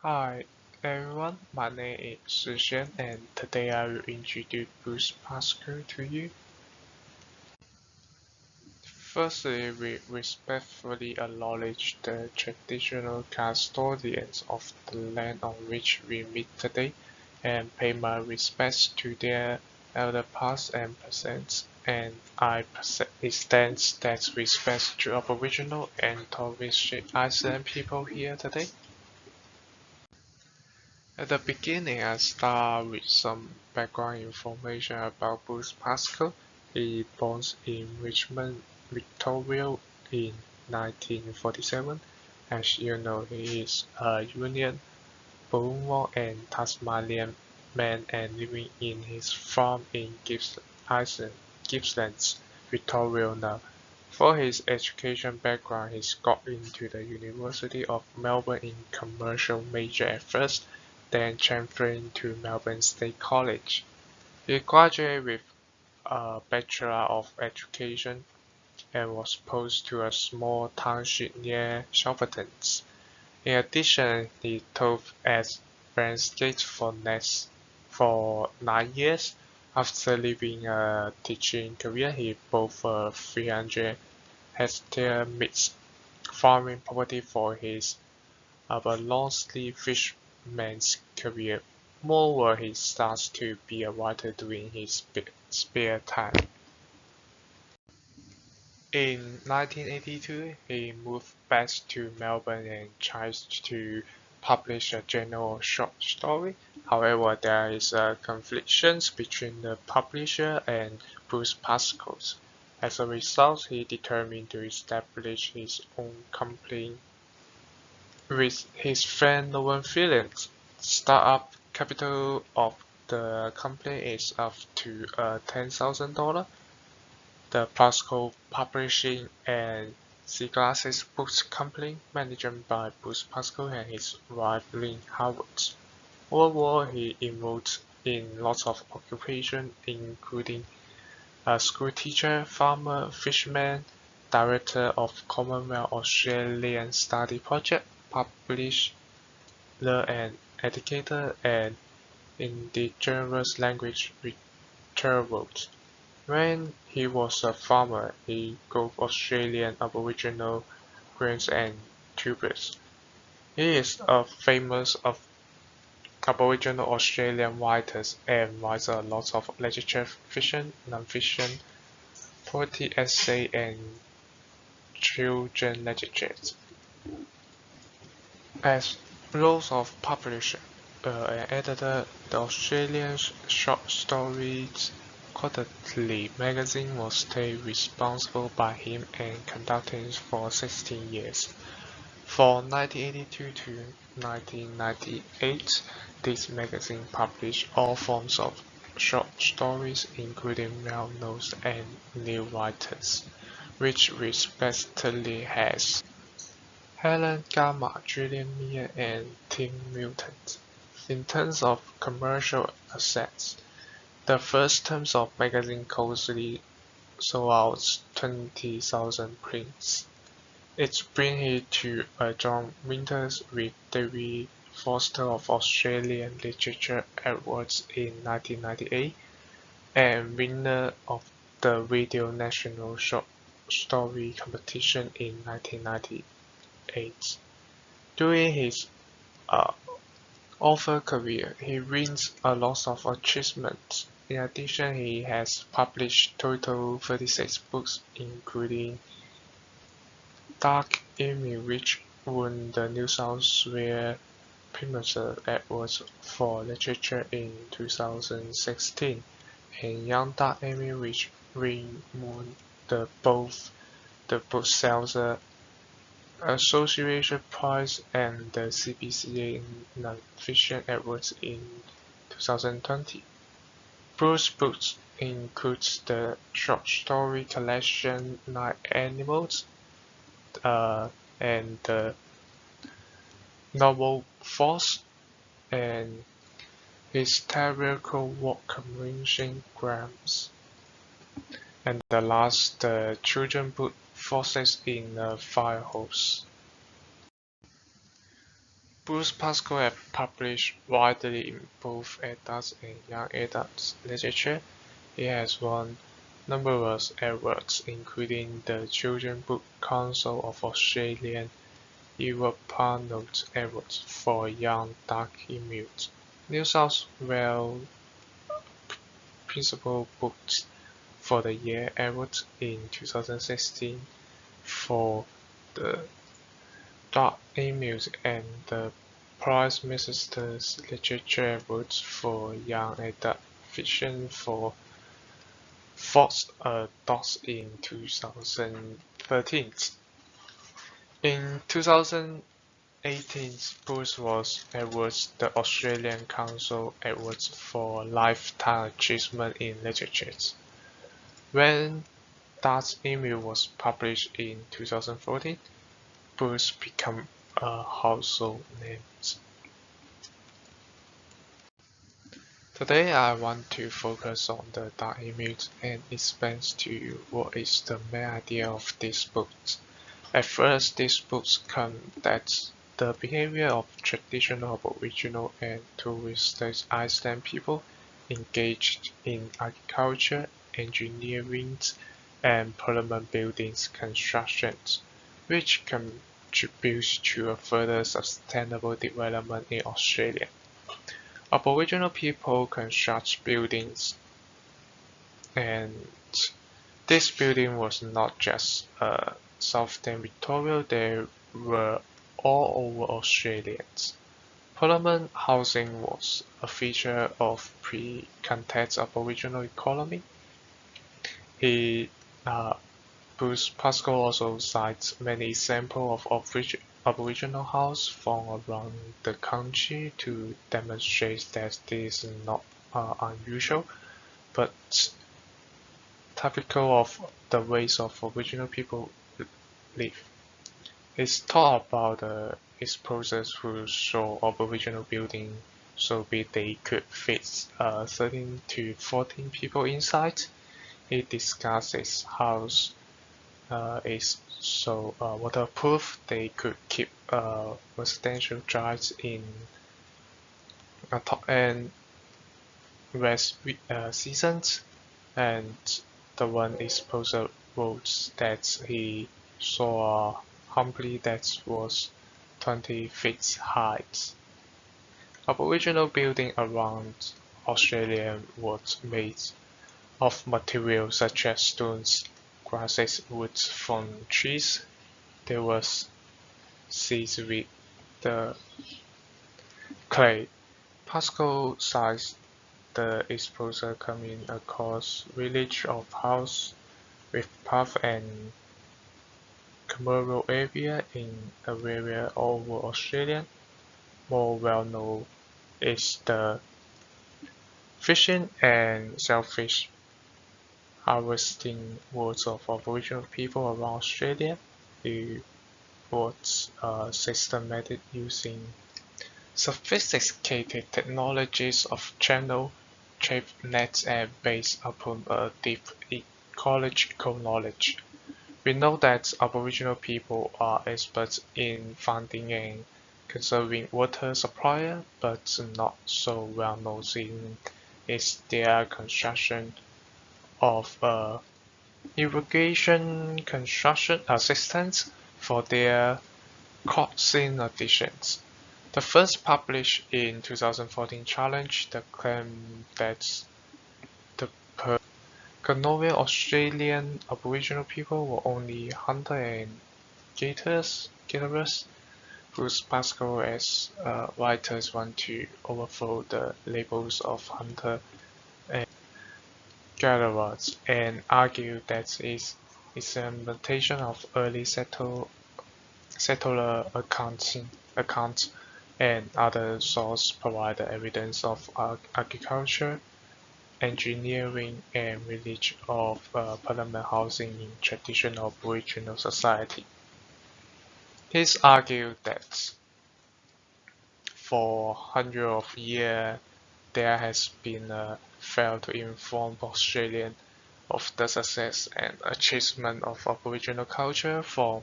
Hi everyone, my name is Shishan and today I will introduce Bruce Pascoe to you. Firstly, we respectfully acknowledge the traditional custodians of the land on which we meet today and pay my respects to their elder past and present, and I extend that respect to Aboriginal and Torres Strait Islander people here today. At the beginning, I start with some background information about Bruce Pascoe. He born in Richmond, Victoria in 1947. As you know, he is a Union, Boerewors and Tasmanian man and living in his farm in Gippsland, Victoria now. For his education background, he got into the University of Melbourne in commercial major at first, then transferring to Melbourne State College. He graduated with a Bachelor of Education and was posted to a small township near Shepparton. In addition, he taught at Bransgate for 9 years. After leaving a teaching career, he bought a 300-hectare mixed farming property for his long-sleeve fisherman's career. Moreover, he starts to be a writer during his spare time. In 1982, he moved back to Melbourne and tried to publish a general short story. However, there is a conflict between the publisher and Bruce Pascoe. As a result, he determined to establish his own company with his friend Nolan Phillips. Startup capital of the company is up to $10,000. The Pascoe Publishing and Seaglasses Books Company, managed by Bruce Pascoe and his wife Lynn Howard. Overall, he involved in lots of occupations, including a schoolteacher, farmer, fisherman, director of Commonwealth Australian Study Project, publisher and educator, and indigenous language retrieval. When he was a farmer, he grew Australian Aboriginal grains and tubers. He is a famous of Aboriginal Australian writer and writes a lot of literature, fiction, non-fiction, poetry, essay, and children literature. As roles of publisher and editor, the Australian short stories quarterly magazine was stayed responsible by him and conducted for 16 years. From 1982 to 1998, this magazine published all forms of short stories, including well-known and new writers, which respectively has Helen Gamma, Julian Meyer, and Tim Milton. In terms of commercial assets, the first terms of magazine closely sold out 20,000 prints. It brings it to John Winters with David Foster of Australian Literature Awards in 1998 and winner of the Radio National Short Story Competition in 1998. During his uh, author career, he wins a lot of achievements. In addition, he has published total 36 books, including Dark Amy, which won the New South Wales Premier Award for Literature in 2016, and Young Dark Amy, which won both the Booksellers Association Prize and the CBCA Non-Fiction Awards in 2020. Bruce's books includes the short story collection Night Animals and the novel Force and historical work Convention Grams, and the last the children book Forces in a Firehose. Bruce Pascoe has published widely in both adult and young adult literature. He has won numerous awards, including the Children's Book Council of Australia European Note Award for Young Dark Emus, New South Wales Principal Books for the Year Award in 2016 for the Dark Emus and the Prize Masters Literature Award for Young Adult Fiction for Fox Dogs in 2013. In 2018, Bruce was awarded the Australian Council Awards for Lifetime Achievement in Literature. When Dark Emu was published in 2014, Bruce became a household name. Today I want to focus on the Dark Emu and explain to you what is the main idea of this book. At first, these books come that the behavior of traditional Aboriginal and Torres Strait Islander people engaged in agriculture, engineering, and parliament buildings constructions, which contributes to a further sustainable development in Australia. Aboriginal people construct buildings, and this building was not just Southern Victoria, they were all over Australia. Parliament housing was a feature of pre-contact Aboriginal economy. He, Bruce Pascoe also cites many examples of Aboriginal houses found around the country to demonstrate that this is not unusual, but typical of the ways of Aboriginal people live. It's taught about its process who show Aboriginal building so big they could fit 13 to 14 people inside. It discusses house is so waterproof they could keep residential drives in top and west seasons, and the one exposure roads that he saw humbly that was 20 feet high. Aboriginal building around Australia was made of materials such as stones, grasses, wood from trees. There was seeds with the clay. Pascoe sized the exposure coming across village of house with path and commercial area in a area over Australia. More well known is the fishing and shellfish harvesting works of Aboriginal people around Australia. It was systematic using sophisticated technologies of channel shaped nets and based upon a deep ecological knowledge. We know that Aboriginal people are experts in finding and conserving water supply, but not so well known in is their construction of irrigation construction systems for their crossing additions. The first published in 2014 challenged the claim that the colonial Australian Aboriginal people were only hunters and gatherers. Bruce Pascoe as writers want to overthrow the labels of hunter and gatherers and argue that is a imitation of early settler accounts and other sources provide evidence of agriculture, engineering, and village of permanent housing in traditional Aboriginal society. He argued that for hundreds of years there has been a fail to inform Australians of the success and achievement of Aboriginal culture for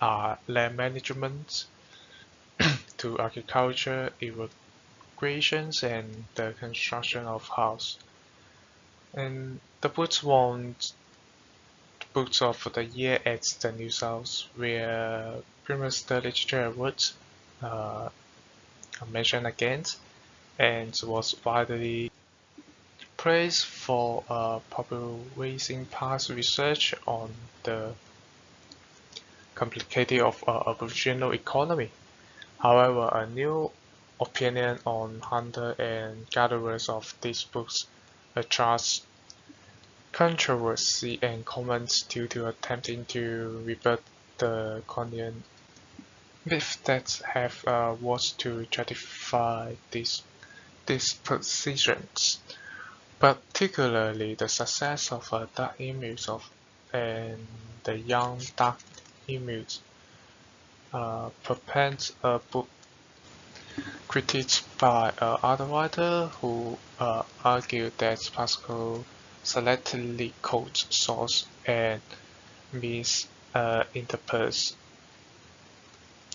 land management to agriculture, irrigations, and the construction of houses. And the books won Books of the Year at the New South where Premier Literature Awards uh, mentioned again, and was widely praised for popularizing past research on the complexity of Aboriginal economy. However, a new opinion on hunter and gatherers of these books attracts controversy and comments due to attempting to rebut the colonial myths that have was to justify these positions. Particularly, the success of Dark Emus and the Young Dark Emus propelled a book critiqued by other writers who argued that Pascoe selectively quotes sources and misinterprets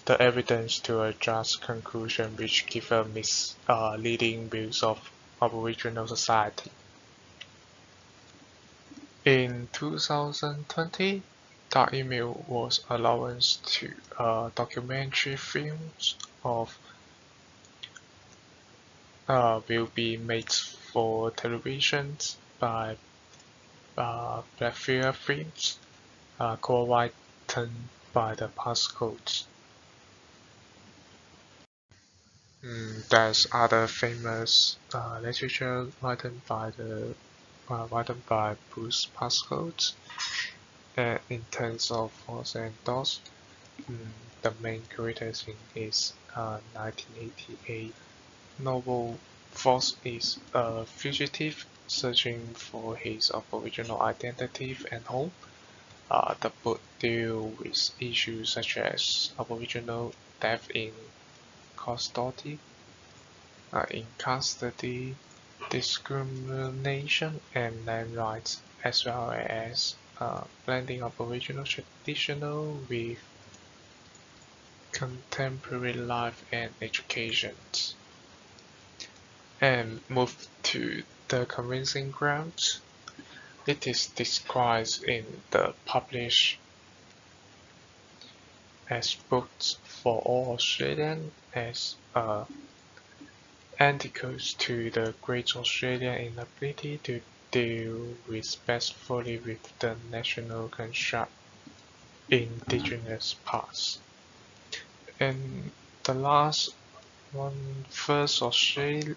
the evidence to a just conclusion, which give a misleading views of Aboriginal society. In 2020, Dark Email was allowed to documentary films of will be made for television by Blackfear Films, co-written by the Pascoe. There's other famous literature written by Bruce Pascoe. In terms of Force and Dogs, the main character in his 1988 novel Force is a fugitive searching for his original identity and home. The book deals with issues such as Aboriginal death custody, in custody, discrimination, and land rights, as well as blending Aboriginal traditional with contemporary life and education. And move to the convincing grounds. It is described in the published as books for all Australians as antidotes to the Great Australian inability to deal respectfully with the national construct Indigenous past. And the last one, first Australian,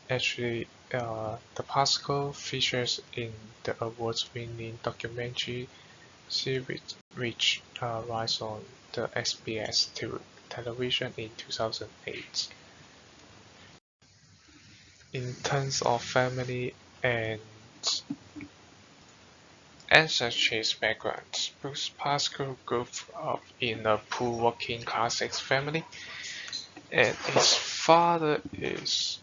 actually, the Pascoe features in the award-winning documentary series, which rise on the SBS television in 2008. In terms of family and ancestry background, Bruce Pascoe grew up in a poor working-class family, and his father is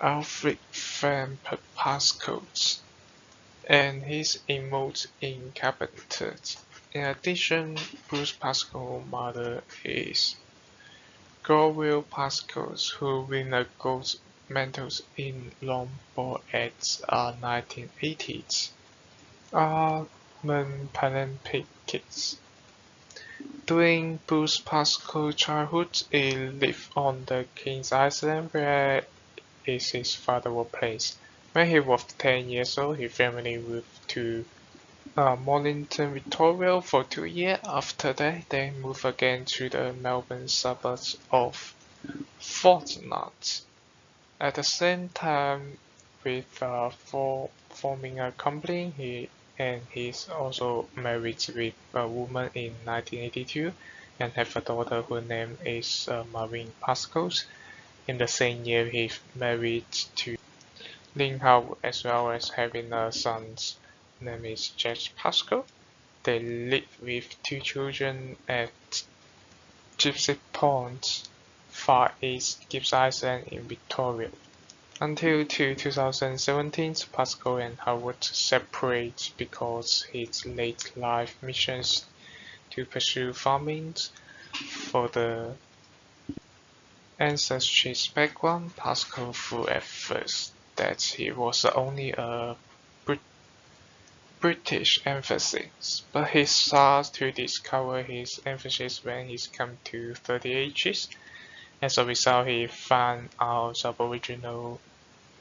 Alfred Van Pascoe, and his remote inhabitant. In addition, Bruce Pascoe's mother is Gorwil Pascoe, who won a gold medal in longboard at 1980s Paralympics. During Bruce Pascoe's childhood, he lived on the King's Island, where his father's workplace. When he was 10 years old, his family moved to Mornington, Victoria for 2 years. After that, they moved again to the Melbourne suburbs of Fortnite. At the same time, with forming a company, he's also married with a woman in 1982 and have a daughter whose name is Marine Pascoe. In the same year, he married to Lin Hao, as well as having a son named is Jack Pascoe. They live with 2 children at Gypsy Point, Far East Gibbs Island in Victoria. Until 2017, Pascoe and Howard separated because his late life missions to pursue farming further ancestry's background, Pascoe thought at first that he was only a British emphasis, but he starts to discover his emphasis when he comes to 30 ages. As a result, he found out Aboriginal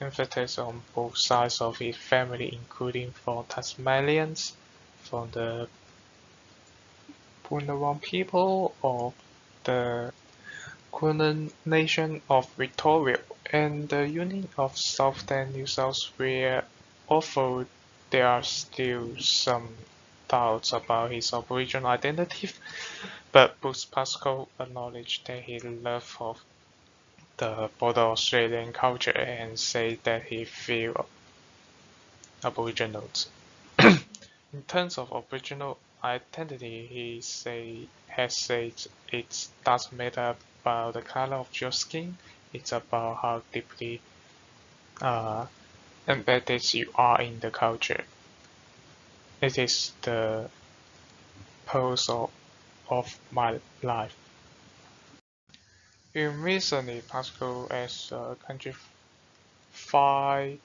emphasis on both sides of his family, including from Tasmanians, from the Bunurong people of the Kulin Nation of Victoria, and the Union of Southern New South Wales, although there are still some doubts about his Aboriginal identity, but both Pascoe acknowledged that he loved of the border Australian culture and said that he feels Aboriginals. In terms of Aboriginal identity, has said it doesn't matter about the color of your skin, it's about how deeply uh, embedded you are in the culture. It is the purpose of my life. In recently, Pascoe as a country fire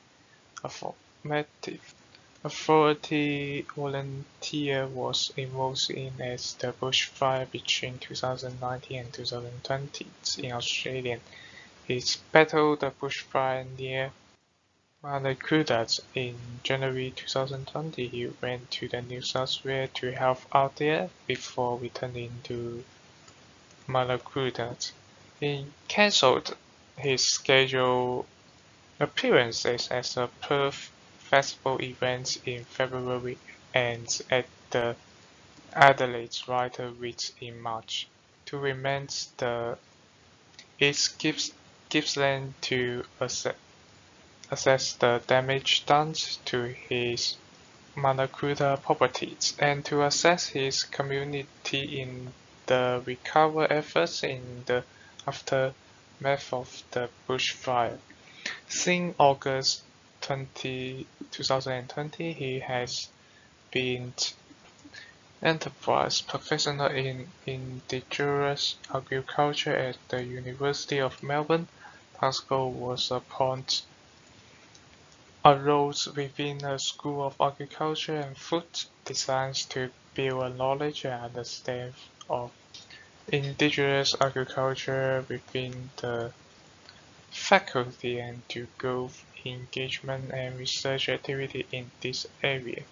affirmative authority volunteer was involved in as the bushfire between 2019 and 2020 in Australia. He battled the bushfire near Malakuta in January 2020. He went to the New South Wales to help out there before returning to Malakuta. He cancelled his scheduled appearances at the Perth Festival event in February and at the Adelaide Writer Week in March to remain the East Gippsland to assess the damage done to his Malakuta properties and to assess his community in the recovery efforts in the aftermath of the bushfire. Since August 2020, he has been enterprise professional in Indigenous agriculture at the University of Melbourne. Pascoe was appointed a role within a School of Agriculture and Food designed to build a knowledge and understanding of Indigenous agriculture within the faculty and to grow engagement and research activity in this area.